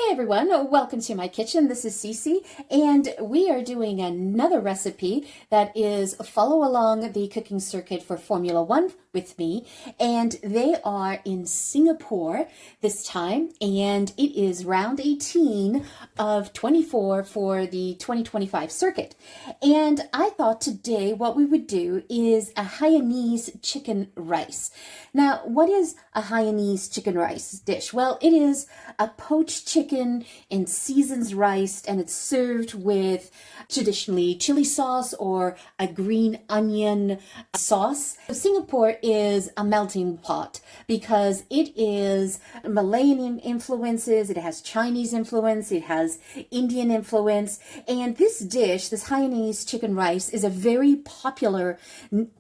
Hey everyone, welcome to my kitchen. This is Cece, and we are doing another recipe that is follow along the cooking circuit for Formula One with me, and they are in Singapore this time, and it is round 18 of 24 for the 2025 circuit. And I thought today what we would do is a Hainanese chicken rice. Now, what is a Hainanese chicken rice dish? Well, it is a poached chicken in seasoned rice, and it's served with traditionally chili sauce or a green onion sauce. Singapore is a melting pot because it is Malayan influences, it has Chinese influence, it has Indian influence, and this dish, this Hainanese chicken rice, is a very popular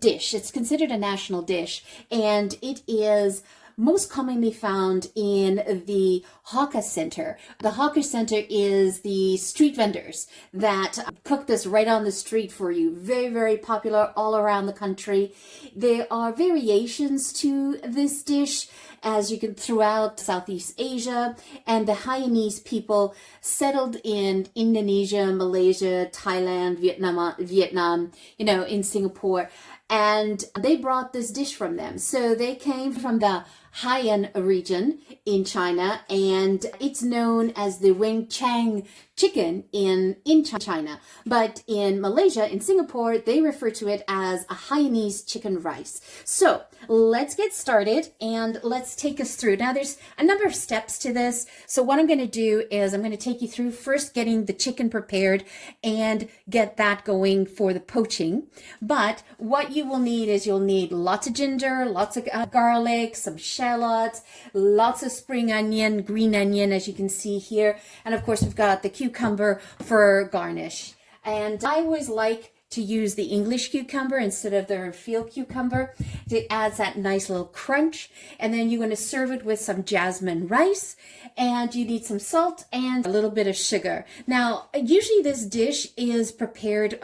dish. It's considered a national dish, and it is most commonly found in the hawker center. The hawker center is the street vendors that cook this right on the street for you. Very, very popular all around the country. There are variations to this dish as you can throughout Southeast Asia, and the Hainanese people settled in Indonesia, Malaysia, Thailand, Vietnam, in Singapore. And they brought this dish from them. So they came from the Hainan region in China, and it's known as the Wing Chang chicken in China. But in Malaysia, in Singapore, they refer to it as a Hainanese chicken rice. So let's get started and let's take us through. Now there's a number of steps to this. So what I'm going to do is I'm going to take you through first getting the chicken prepared and get that going for the poaching. But what you will need is you'll need lots of ginger, lots of garlic, some shallots, lots of spring onion, green onion, as you can see here. And of course, we've got the cucumber for garnish. And I always like to use the English cucumber instead of the field cucumber. It adds that nice little crunch. And then you're going to serve it with some jasmine rice, and you need some salt and a little bit of sugar. Now, usually this dish is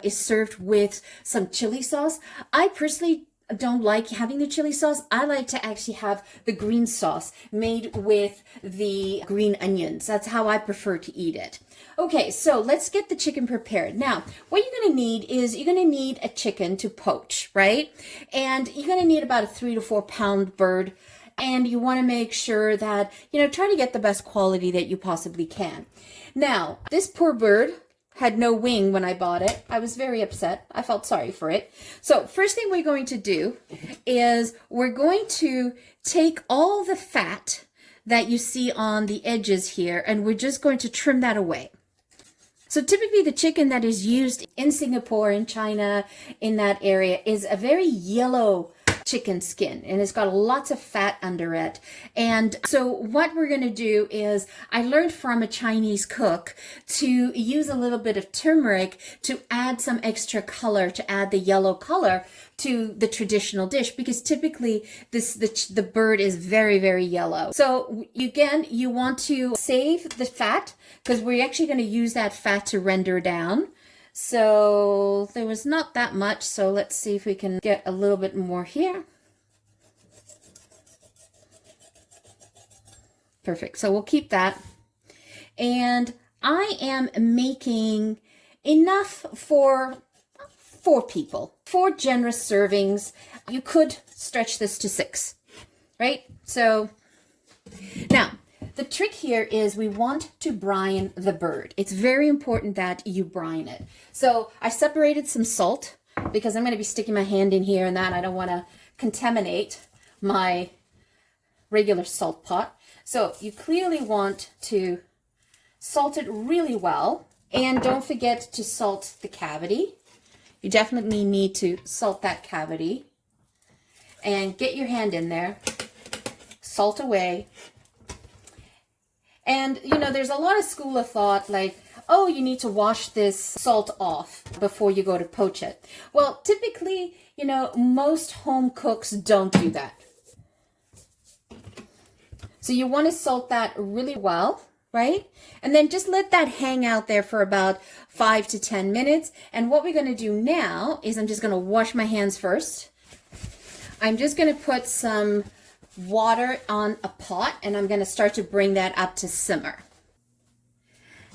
served with some chili sauce. I personally don't like having the chili sauce. I like to actually have the green sauce made with the green onions. That's how I prefer to eat it. Okay, so let's get the chicken prepared. Now, what you're going to need is you're going to need a chicken to poach, right? And you're going to need about a 3 to 4 pound bird. And you want to make sure that, try to get the best quality that you possibly can. Now, this poor bird had no wing when I bought it. I was very upset. I felt sorry for it. So first thing we're going to do is we're going to take all the fat that you see on the edges here, and we're just going to trim that away. So typically the chicken that is used in Singapore, in China, in that area is a very yellow chicken skin, and it's got lots of fat under it. And so what we're going to do is, I learned from a Chinese cook to use a little bit of turmeric to add some extra color, to add the yellow color to the traditional dish, because typically the bird is very, very yellow. So again, you want to save the fat, because we're actually going to use that fat to render down. So there was not that much, so let's see if we can get a little bit more here. Perfect, so we'll keep that. And I am making enough for 4 people, 4 generous servings. You could stretch this to 6, right? So now, the trick here is we want to brine the bird. It's very important that you brine it. So I separated some salt because I'm going to be sticking my hand in here and that. I don't want to contaminate my regular salt pot. So you clearly want to salt it really well. And don't forget to salt the cavity. You definitely need to salt that cavity. And get your hand in there. Salt away. And, there's a lot of school of thought like, oh, you need to wash this salt off before you go to poach it. Well, typically, most home cooks don't do that. So you want to salt that really well, right? And then just let that hang out there for about 5 to 10 minutes. And what we're going to do now is I'm just going to wash my hands first. I'm just going to put some water on a pot, and I'm going to start to bring that up to simmer.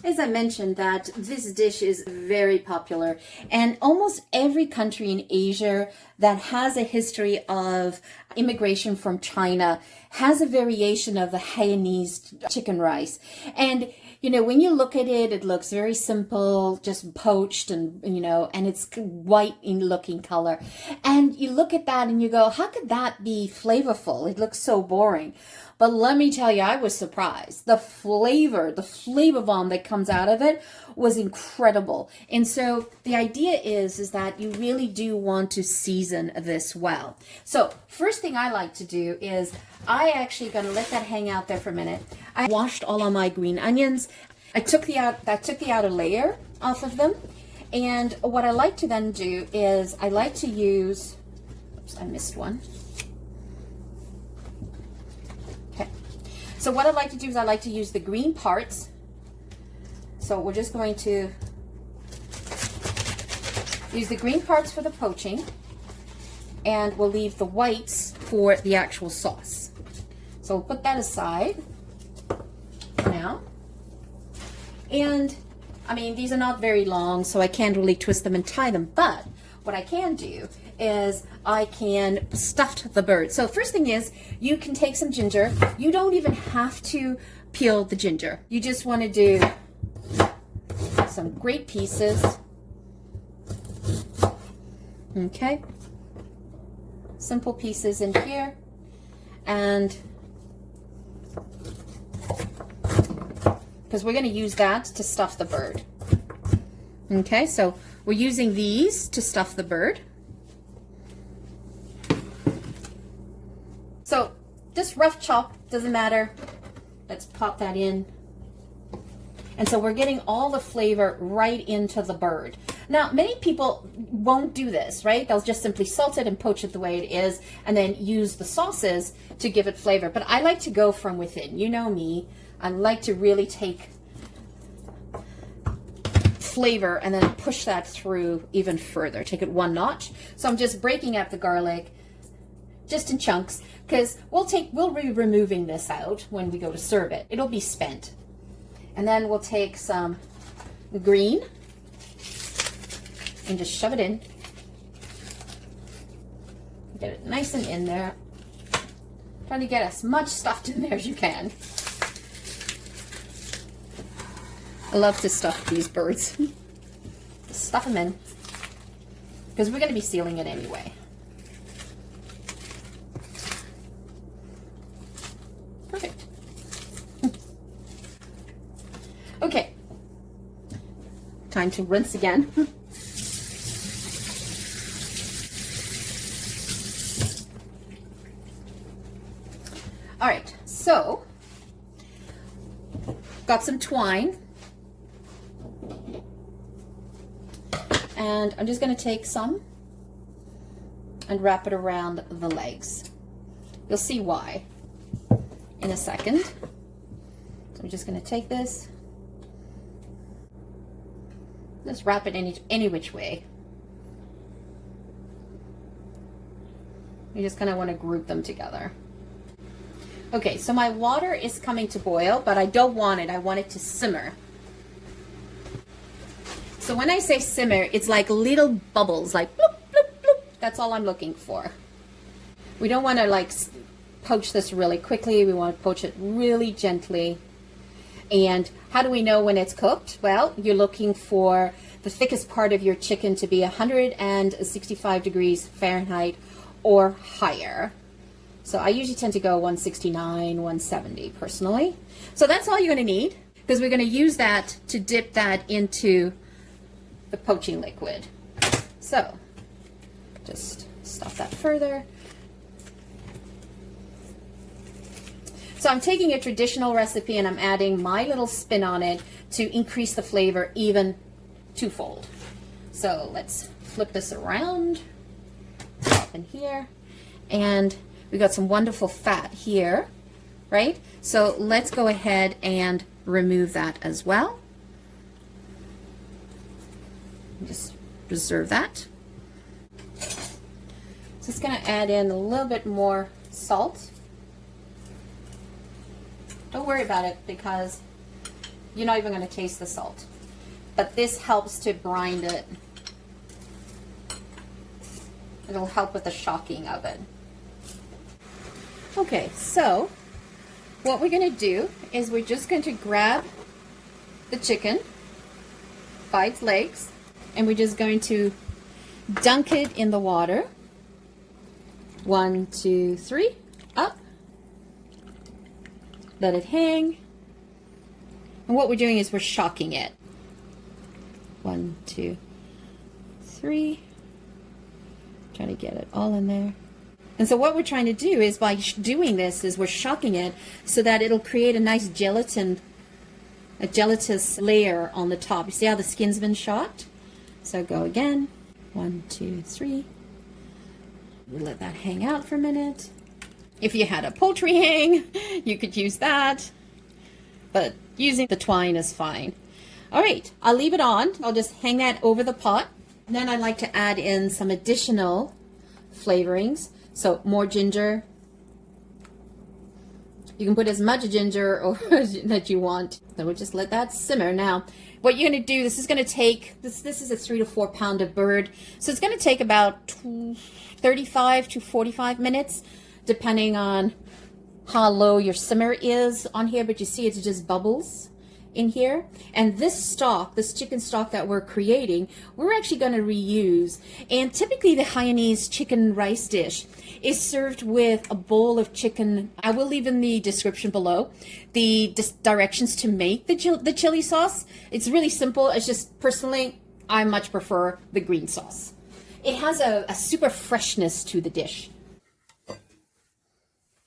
As I mentioned, that this dish is very popular, and almost every country in Asia that has a history of immigration from China has a variation of the Hainanese chicken rice. And you know, when you look at it, it looks very simple, just poached, and you know, and it's white in looking color. And you look at that and you go, how could that be flavorful? It looks so boring. But let me tell you, I was surprised. The flavor bomb that comes out of it was incredible. And so the idea is that you really do want to season this well. So first thing I like to do is I actually gonna let that hang out there for a minute. I washed all of my green onions. I took the outer layer off of them. And what I like to then do is I like to use, oops, I missed one. So what I like to do is I like to use the green parts. So we're just going to use the green parts for the poaching, and we'll leave the whites for the actual sauce. So we'll put that aside for now. And I mean, these are not very long, so I can't really twist them and tie them, but what I can do is I can stuff the bird. So first thing is, you can take some ginger. You don't even have to peel the ginger. You just want to do some great pieces. Okay. Simple pieces in here. And because we're going to use that to stuff the bird. Okay, so we're using these to stuff the bird. So just rough chop, doesn't matter. Let's pop that in. And so we're getting all the flavor right into the bird. Now, many people won't do this, right? They'll just simply salt it and poach it the way it is, and then use the sauces to give it flavor. But I like to go from within. You know me. I like to really take flavor and then push that through even further. Take it one notch. So I'm just breaking up the garlic just in chunks, because we'll be removing this out when we go to serve it. It'll be spent. And then we'll take some green and just shove it in. Get it nice and in there. Trying to get as much stuffed in there as you can. I love to stuff these birds. Just stuff them in, because we're going to be sealing it anyway. Perfect. Okay. Time to rinse again. All right, so got some twine. And I'm just going to take some and wrap it around the legs. You'll see why in a second. So I'm just going to take this, just wrap it any which way. You just kind of want to group them together. Okay, so my water is coming to boil, but I don't want it. I want it to simmer. So when I say simmer, it's like little bubbles, like bloop, bloop, bloop. That's all I'm looking for. We don't want to like poach this really quickly. We want to poach it really gently. And how do we know when it's cooked? Well, you're looking for the thickest part of your chicken to be 165 degrees Fahrenheit or higher. So I usually tend to go 169, 170 personally. So that's all you're going to need, because we're going to use that to dip that into the poaching liquid. So just stuff that further. So I'm taking a traditional recipe and I'm adding my little spin on it to increase the flavor even twofold. So let's flip this around, up in here, and we got some wonderful fat here, right? So let's go ahead and remove that as well. Just reserve that. Just going to add in a little bit more salt. Don't worry about it, because You're not even going to taste the salt. But this helps to brine it. It'll help with the shocking of it. Okay, so what we're going to do is we're just going to grab the chicken by its legs, and we're just going to dunk it in the water. 1, 2, 3, up. Let it hang. And what we're doing is we're shocking it. 1, 2, 3. Trying to get it all in there. And so what we're trying to do is by doing this is we're shocking it so that it'll create a nice gelatinous layer on the top. You see how the skin's been shocked? So go again. 1, 2, 3. We'll let that hang out for a minute. If you had a poultry hang, you could use that. But using the twine is fine. All right, I'll leave it on. I'll just hang that over the pot. And then I like to add in some additional flavorings. So more ginger. You can put as much ginger or that you want. So we'll just let that simmer. Now, what you're going to do, this is going to take, this is a 3 to 4 pound of bird. So it's going to take about 35 to 45 minutes, depending on how low your simmer is on here. But you see it's just bubbles in here. And this stock, this chicken stock that we're creating, we're actually going to reuse. And typically the Hainanese chicken rice dish is served with a bowl of chicken. I will leave in the description below the directions to make the chili sauce. It's really simple. It's just, personally, I much prefer the green sauce. It has a super freshness to the dish.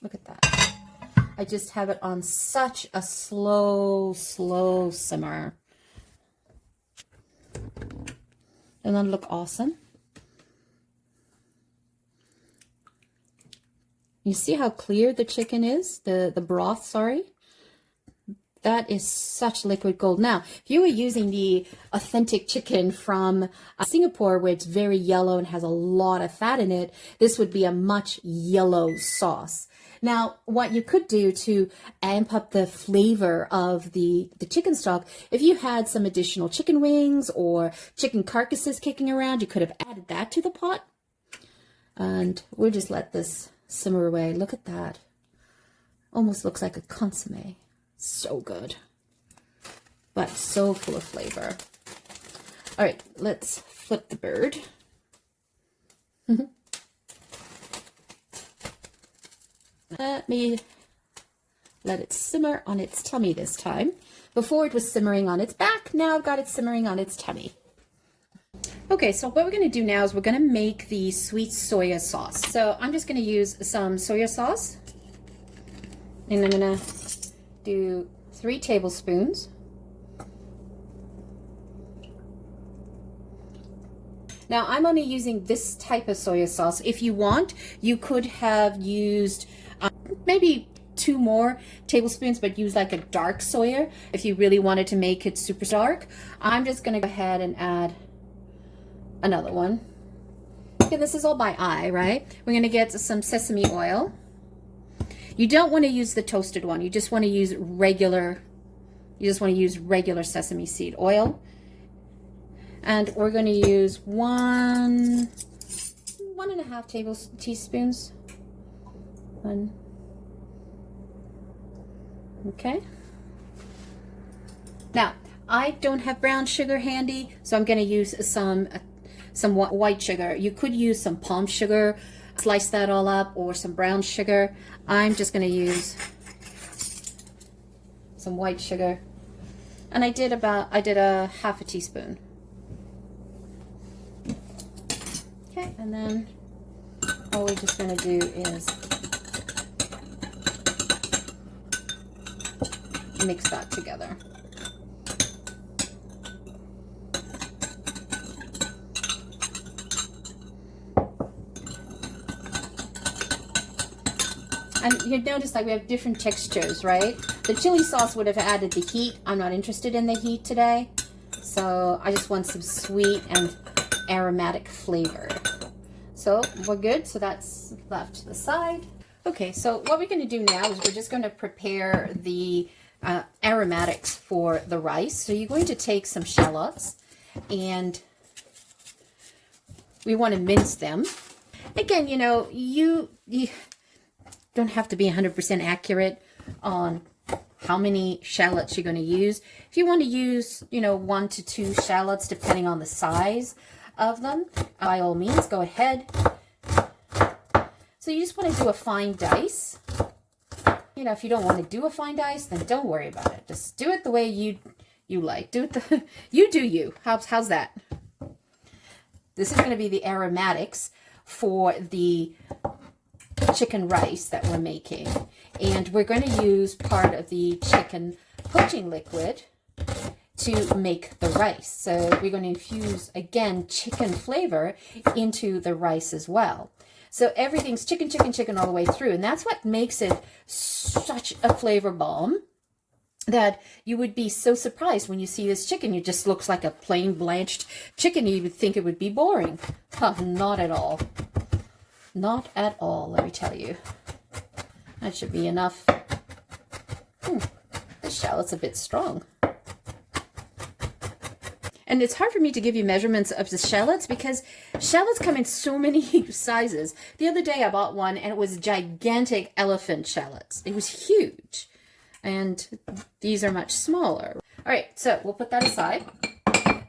Look at that. I just have it on such a slow simmer. And then look awesome. You see how clear the chicken is? The broth, sorry. That is such liquid gold. Now, if you were using the authentic chicken from Singapore, where it's very yellow and has a lot of fat in it, this would be a much yellow sauce. Now, what you could do to amp up the flavor of the chicken stock, if you had some additional chicken wings or chicken carcasses kicking around, you could have added that to the pot. And we'll just let this simmer away. Look at that. Almost looks like a consommé. So good. But so full of flavor. All right, let's flip the bird. Let me let it simmer on its tummy this time. Before it was simmering on its back, now I've got it simmering on its tummy. Okay, so what we're going to do now is we're going to make the sweet soya sauce. So I'm just going to use some soya sauce. And I'm going to do 3 tablespoons. Now I'm only using this type of soya sauce. If you want, you could have used maybe 2 more tablespoons, but use like a dark soya if you really wanted to make it super dark. I'm just going to go ahead and add another one. Okay, this is all by eye, right? We're going to get some sesame oil. You don't want to use the toasted one. You just want to use regular sesame seed oil. And we're going to use 1.5 teaspoons. Okay. Now, I don't have brown sugar handy, so I'm going to use some white sugar. You could use some palm sugar, slice that all up, or some brown sugar. I'm just going to use some white sugar. And I did a 1/2 teaspoon. Okay, and then all we're just going to do is mix that together. And you notice like we have different textures, right? The chili sauce would have added the heat. I'm not interested in the heat today. So I just want some sweet and aromatic flavor. So we're good. So that's left to the side. Okay, so what we're going to do now is we're just going to prepare the aromatics for the rice. So you're going to take some shallots, and we want to mince them. Again, you know, you don't have to be 100% accurate on how many shallots you're going to use. If you want to use, you know, 1 to 2 shallots, depending on the size of them, by all means, go ahead. So you just want to do a fine dice. You know, if you don't want to do a fine dice, then don't worry about it. Just do it the way you like. Do it you do you. How's that? This is going to be the aromatics for the chicken rice that we're making. And we're going to use part of the chicken poaching liquid to make the rice. So we're going to infuse, again, chicken flavor into the rice as well. So everything's chicken, chicken, chicken all the way through. And that's what makes it such a flavor bomb, that you would be so surprised when you see this chicken. It just looks like a plain blanched chicken. You would think it would be boring. Huh, not at all. Not at all, let me tell you. That should be enough. This shallot's a bit strong. And it's hard for me to give you measurements of the shallots because shallots come in so many sizes. The other day I bought one and it was gigantic elephant shallots. It was huge. And these are much smaller. All right, so we'll put that aside.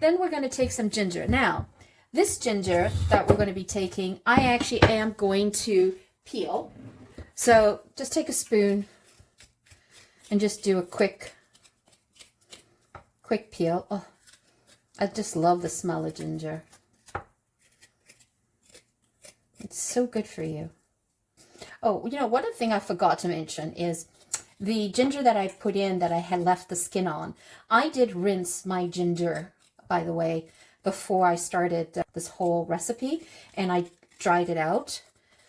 Then we're going to take some ginger. Now, this ginger that we're going to be taking, I actually am going to peel. So just take a spoon and just do a quick peel. Oh, I just love the smell of ginger. It's so good for you. Oh, you know, one other thing I forgot to mention is the ginger that I put in that I had left the skin on. I did rinse my ginger, by the way, before I started this whole recipe, and I dried it out.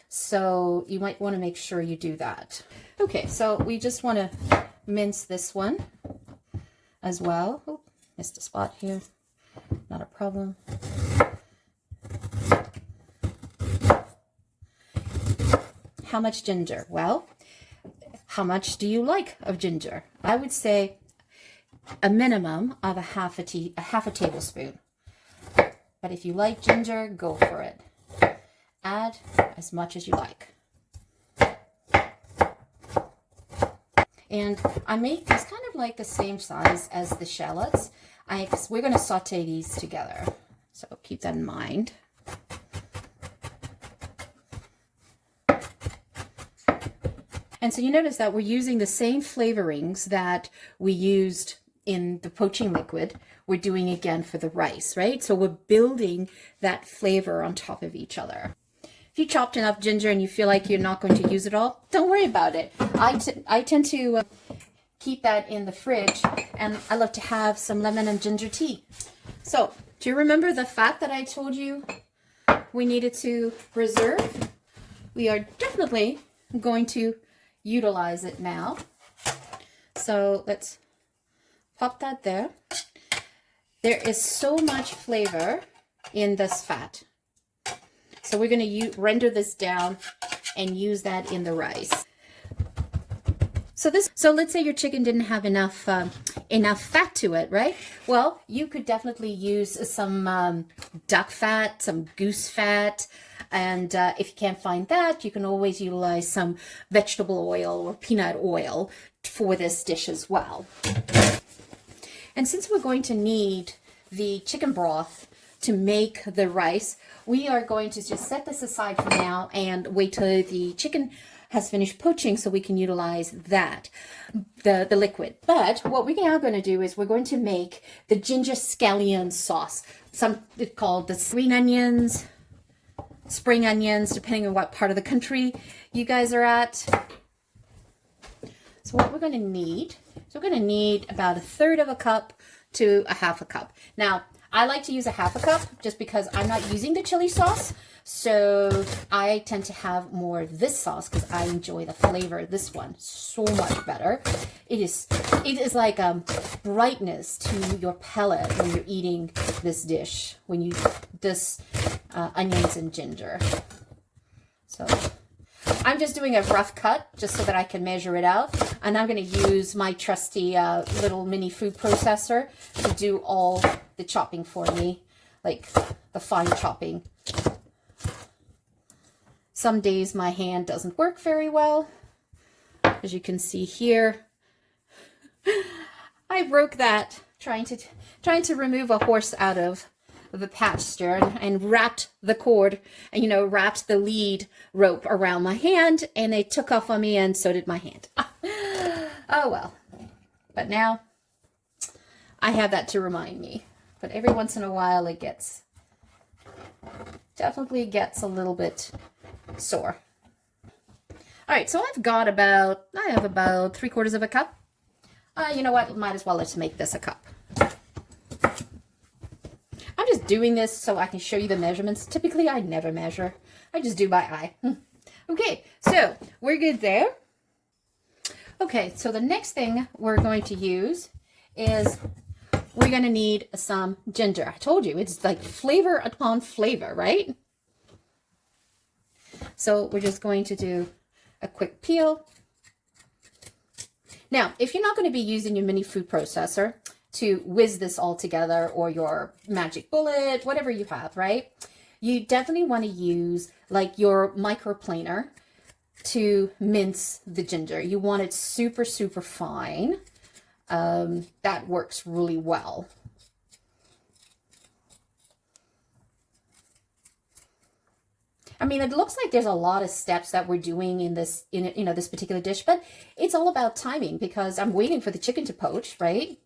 So you might want to make sure you do that. Okay, so we just want to mince this one as well. Oh, missed a spot here. Not a problem. How much ginger? Well, how much do you like of ginger? I would say a minimum of a half a tablespoon. But if you like ginger, go for it. Add as much as you like. And I make these kind of like the same size as the shallots. We're going to saute these together. So keep that in mind. And so you notice that we're using the same flavorings that we used in the poaching liquid. We're doing again for the rice, right? So we're building that flavor on top of each other. If you chopped enough ginger and you feel like you're not going to use it all, don't worry about it. I tend to keep that in the fridge, and I love to have some lemon and ginger tea. So do you remember the fat that I told you we needed to reserve? We are definitely going to utilize it now. So let's pop that there. There is so much flavor in this fat. So we're going to render this down and use that in the rice. So let's say your chicken didn't have enough fat to it, right? Well, you could definitely use some duck fat, some goose fat, and if you can't find that, you can always utilize some vegetable oil or peanut oil for this dish as well. And since we're going to need the chicken broth to make the rice, we are going to just set this aside for now and wait till the chicken has finished poaching so we can utilize that, the liquid. But what we're now going to do is we're going to make the Ginger-Scallion sauce. Some called the green onions, spring onions, depending on what part of the country you guys are at. So what we're going to need, we're going to need about 1/3 of a cup to a 1/2 cup. Now, I like to use a 1/2 cup just because I'm not using the chili sauce. So I tend to have more of this sauce because I enjoy the flavor of this one so much better. It is like a brightness to your palate when you're eating this dish, when you onions and ginger. So I'm just doing a rough cut just so that I can measure it out. And I'm going to use my trusty little mini food processor to do all the chopping for me, like the fine chopping. Some days my hand doesn't work very well. As you can see here, I broke that trying to remove a horse out of the pasture and wrapped the cord and, you know, wrapped the lead rope around my hand, and it took off on me, and so did my hand. Oh well. But now I have that to remind me. But every once in a while it definitely gets a little bit sore. All right, so I have about 3/4 of a cup. You know what? Might as well let's make this a cup. I'm just doing this so I can show you the measurements. Typically, I never measure. I just do by eye. Okay, so we're good there. Okay, so the next thing we're going to use is we're going to need some ginger. I told you, it's like flavor upon flavor, right? So we're just going to do a quick peel. Now, if you're not going to be using your mini food processor to whiz this all together, or your magic bullet, whatever you have, right? You definitely want to use like your microplaner to mince the ginger. You want it super, super fine. That works really well. I mean, it looks like there's a lot of steps that we're doing in this, this particular dish, but it's all about timing, because I'm waiting for the chicken to poach, right?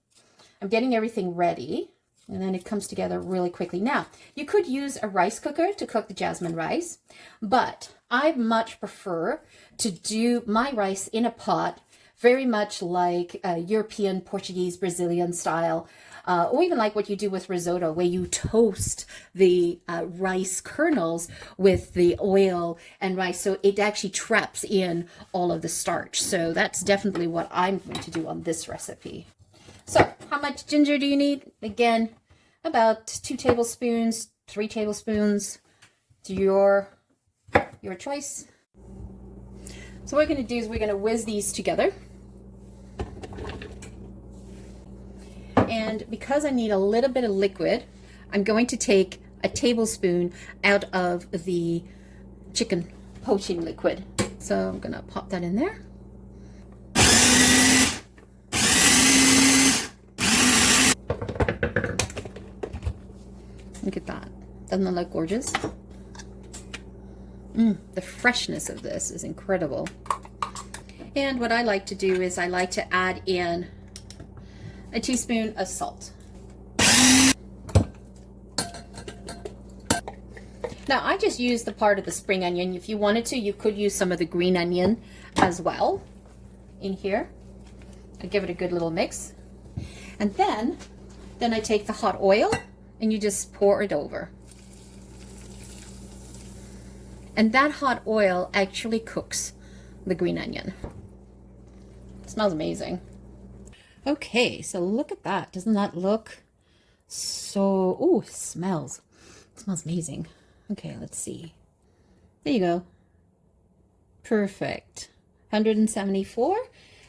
I'm getting everything ready, and then it comes together really quickly. Now, you could use a rice cooker to cook the jasmine rice, but I much prefer to do my rice in a pot, very much like European, Portuguese, Brazilian style, or even like what you do with risotto, where you toast the rice kernels with the oil and rice, so it actually traps in all of the starch. So that's definitely what I'm going to do on this recipe. So how much ginger do you need? Again, about 2 tablespoons, 3 tablespoons, to your choice. So what we're going to do is we're going to whiz these together. And because I need a little bit of liquid, I'm going to take a tablespoon out of the chicken poaching liquid. So I'm going to pop that in there. Look at that. Doesn't that look gorgeous? The freshness of this is incredible. And what I like to do is I like to add in a teaspoon of salt. Now, I just used the part of the spring onion. If you wanted to, you could use some of the green onion as well in here. I give it a good little mix. And then I take the hot oil and you just pour it over. And that hot oil actually cooks the green onion. It smells amazing. Okay, so look at that. Doesn't that look so... Oh, it smells amazing. Okay, let's see. There you go. Perfect. 174.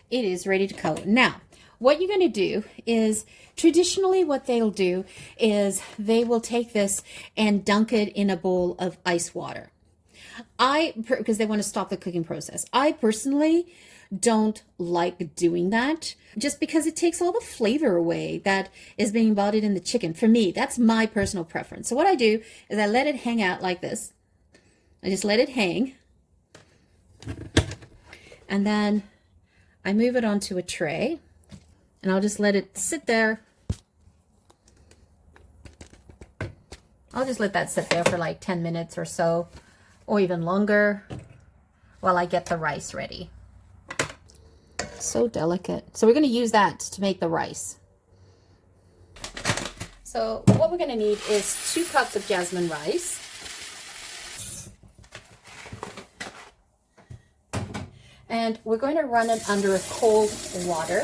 It is ready to color. Now, what you're going to do is, traditionally what they'll do is they will take this and dunk it in a bowl of ice water. Because they want to stop the cooking process. I personally don't like doing that, just because it takes all the flavor away that is being embodied in the chicken. For me, that's my personal preference. So what I do is I let it hang out like this. I just let it hang. And then I move it onto a tray. And I'll just let it sit there. I'll just let that sit there for like 10 minutes or so, or even longer, while I get the rice ready. So delicate. So we're going to use that to make the rice. So what we're going to need is 2 cups of jasmine rice. And we're going to run it under cold water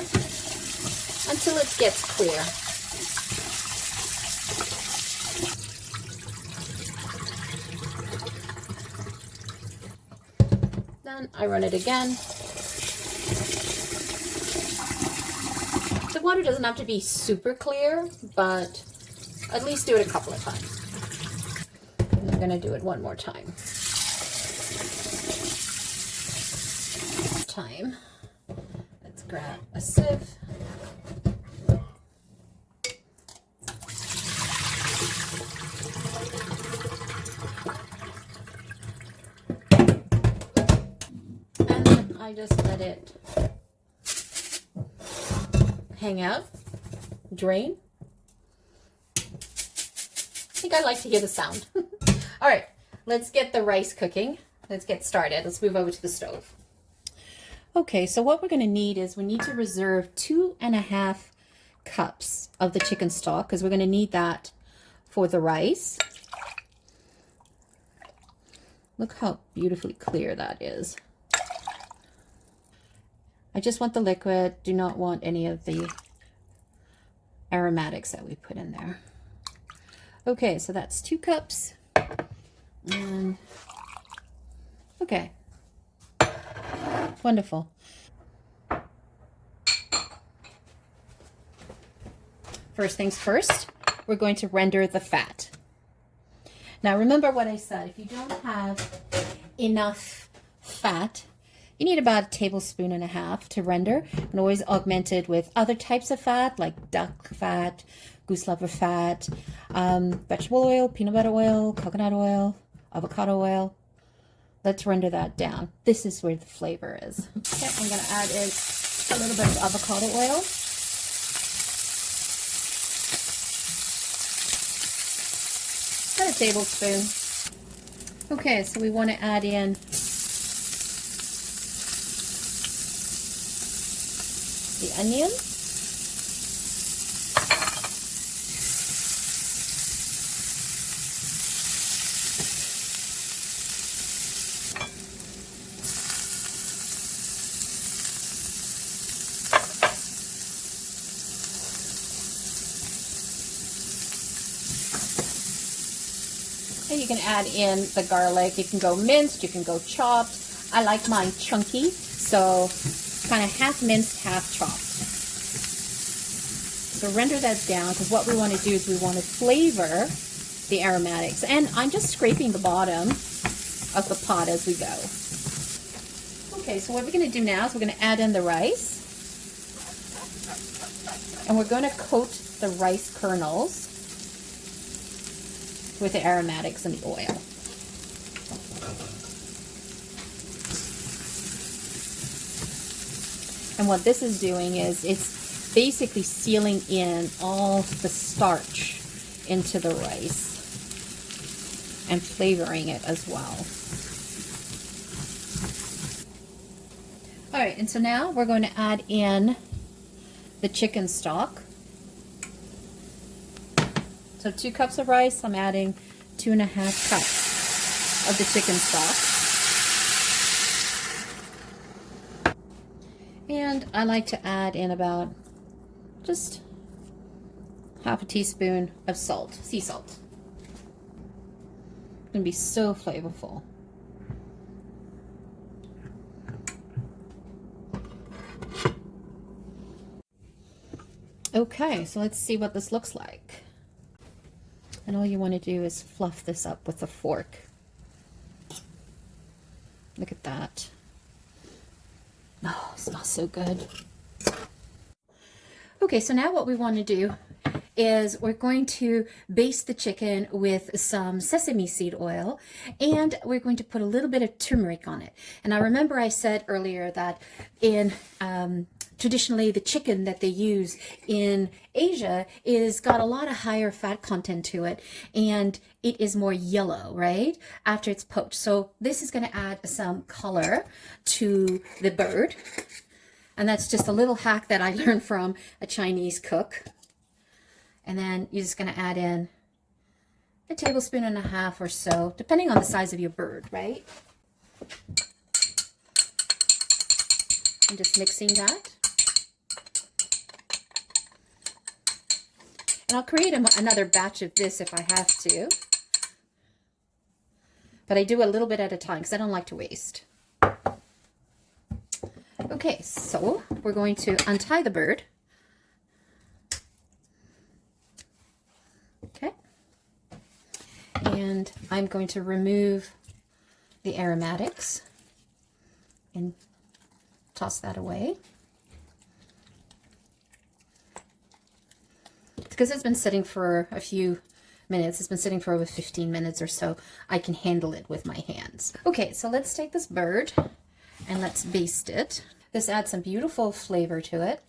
until it gets clear. Then I run it again. The water doesn't have to be super clear, but at least do it a couple of times. And I'm going to do it one more time. Let's grab a sieve. And I just let it hang out, drain. I think I like to hear the sound. All right, let's get the rice cooking. Let's get started. Let's move over to the stove. Okay, so what we're going to need is we need to reserve 2.5 cups of the chicken stock because we're going to need that for the rice. Look how beautifully clear that is. I just want the liquid, do not want any of the aromatics that we put in there. Okay, so that's 2 cups. And okay. Wonderful. First things first, we're going to render the fat. Now remember what I said, if you don't have enough fat, you need about 1.5 tablespoons to render, and always augment it with other types of fat like duck fat, goose liver fat, vegetable oil, peanut butter oil, coconut oil, avocado oil. Let's render that down. This is where the flavor is. Okay, I'm going to add in a little bit of avocado oil. About 1 tablespoon. Okay, so we want to add in the onion. And you can add in the garlic. You can go minced, you can go chopped. I like mine chunky, so kind of half minced, half chopped. So render that down, because what we want to do is we want to flavor the aromatics. And I'm just scraping the bottom of the pot as we go. Okay, so what we're going to do now is we're going to add in the rice. And we're going to coat the rice kernels with the aromatics and the oil. And what this is doing is it's basically sealing in all the starch into the rice and flavoring it as well. All right, and so now we're going to add in the chicken stock. So 2 cups of rice, I'm adding 2.5 cups of the chicken stock. And I like to add in about just half a teaspoon of salt, sea salt. It's going to be so flavorful. Okay, so let's see what this looks like. And all you want to do is fluff this up with a fork. Look at that. Oh, it smells so good. Okay, so now what we want to do is we're going to baste the chicken with some sesame seed oil, and we're going to put a little bit of turmeric on it. And I remember I said earlier that in traditionally the chicken that they use in Asia is got a lot of higher fat content to it, and it is more yellow, right, after it's poached. So this is going to add some color to the bird. And that's just a little hack that I learned from a Chinese cook. And then you're just going to add in 1.5 tablespoons or so, depending on the size of your bird, right? I'm just mixing that. And I'll create another batch of this if I have to. But I do a little bit at a time because I don't like to waste. Okay, so we're going to untie the bird. Okay. And I'm going to remove the aromatics and toss that away. Because it's been sitting for a few minutes, it's been sitting for over 15 minutes or so, I can handle it with my hands. Okay, so let's take this bird and let's baste it. This adds some beautiful flavor to it,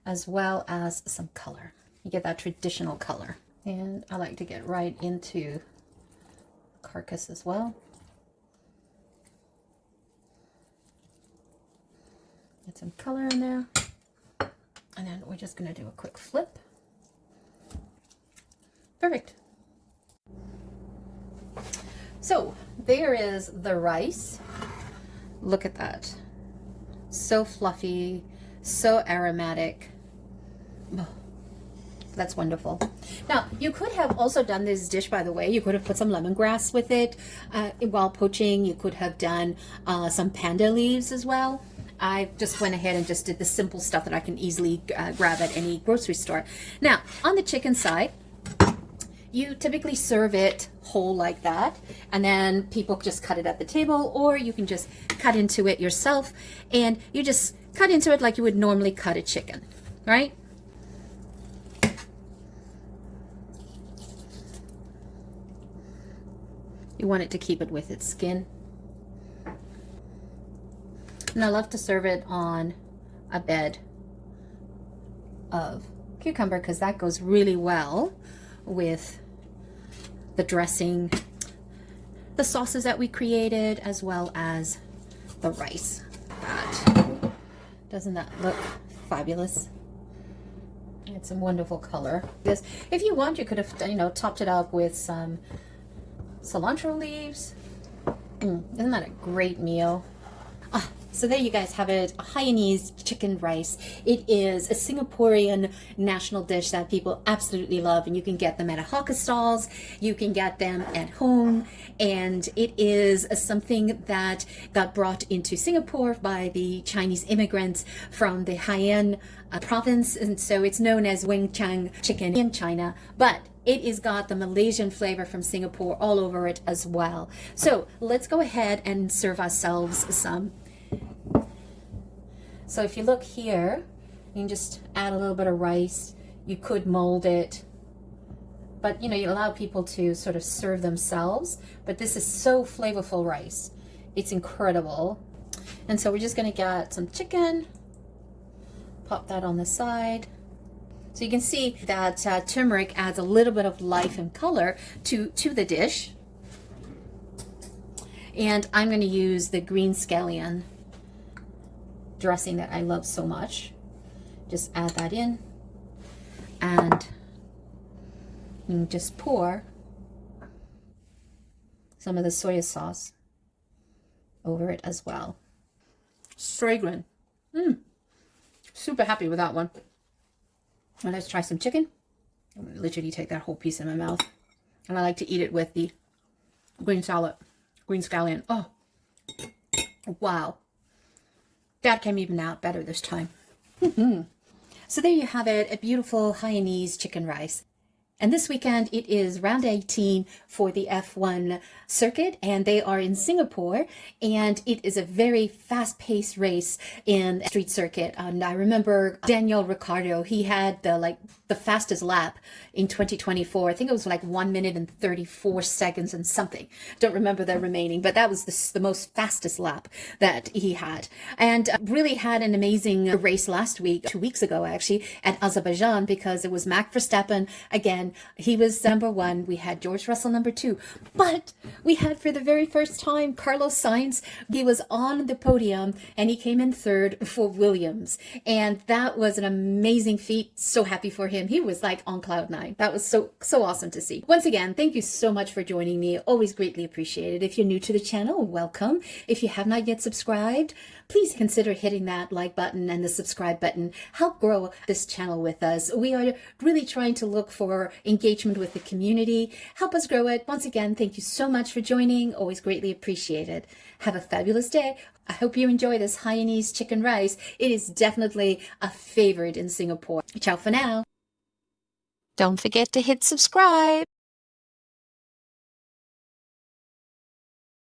as well as some color. You get that traditional color. And I like to get right into carcass as well. Get some color in there. And then we're just going to do a quick flip. Perfect. So there is the rice. Look at that. So fluffy, so aromatic. Oh, that's wonderful. Now, you could have also done this dish, by the way. You could have put some lemongrass with it while poaching. You could have done some panda leaves as well. I just went ahead and just did the simple stuff that I can easily grab at any grocery store. Now, on the chicken side, you typically serve it whole like that, and then people just cut it at the table, or you can just cut into it yourself, and you just cut into it like you would normally cut a chicken, right? You want it to keep it with its skin. And I love to serve it on a bed of cucumber because that goes really well with the dressing, the sauces that we created, as well as the rice. Doesn't that look fabulous? It's some wonderful color. This, if you want, you could have, you know, topped it up with some cilantro leaves. Isn't that a great meal? So there you guys have it, a Hainanese chicken rice. It is a Singaporean national dish that people absolutely love, and you can get them at a hawker stalls, you can get them at home, and it is something that got brought into Singapore by the Chinese immigrants from the Hainan province, and so it's known as Wing Chang chicken in China, but it has got the Malaysian flavor from Singapore all over it as well. So let's go ahead and serve ourselves some. So if you look here, you can just add a little bit of rice. You could mold it, but you know, you allow people to sort of serve themselves. But this is so flavorful rice. It's incredible. And so we're just gonna get some chicken, pop that on the side. So you can see that turmeric adds a little bit of life and color to the dish. And I'm gonna use the green scallion dressing that I love so much. Just add that in, and you can just pour some of the soy sauce over it as well. Fragrant. Super happy with that one. And let's try some chicken. I'm gonna literally take that whole piece in my mouth, and I like to eat it with the green scallion. Oh, wow. That came even out better this time. So there you have it, a beautiful Hainanese chicken rice. And this weekend it is round 18 for the F1 circuit, and they are in Singapore, and it is a very fast-paced race in the street circuit. And I remember Daniel Ricciardo, he had the fastest lap in 2024. I think it was like 1 minute and 34 seconds and something. Don't remember the remaining, but that was the most fastest lap that he had. And really had an amazing race last week, 2 weeks ago actually, at Azerbaijan, because it was Max Verstappen again. He was number 1. We had George Russell number 2, but we had for the very first time Carlos Sainz. He was on the podium and he came in 3rd for Williams, and that was an amazing feat. So happy for him. He was like on cloud 9. That was so awesome to see. Once again, thank you so much for joining me. Always greatly appreciated. If you're new to the channel, welcome. If you have not yet subscribed, please consider hitting that like button and the subscribe button. Help grow this channel with us. We are really trying to look for engagement with the community. Help us grow it. Once again, thank you so much for joining. Always greatly appreciated. Have a fabulous day. I hope you enjoy this Hainanese chicken rice. It is definitely a favorite in Singapore. Ciao for now. Don't forget to hit subscribe.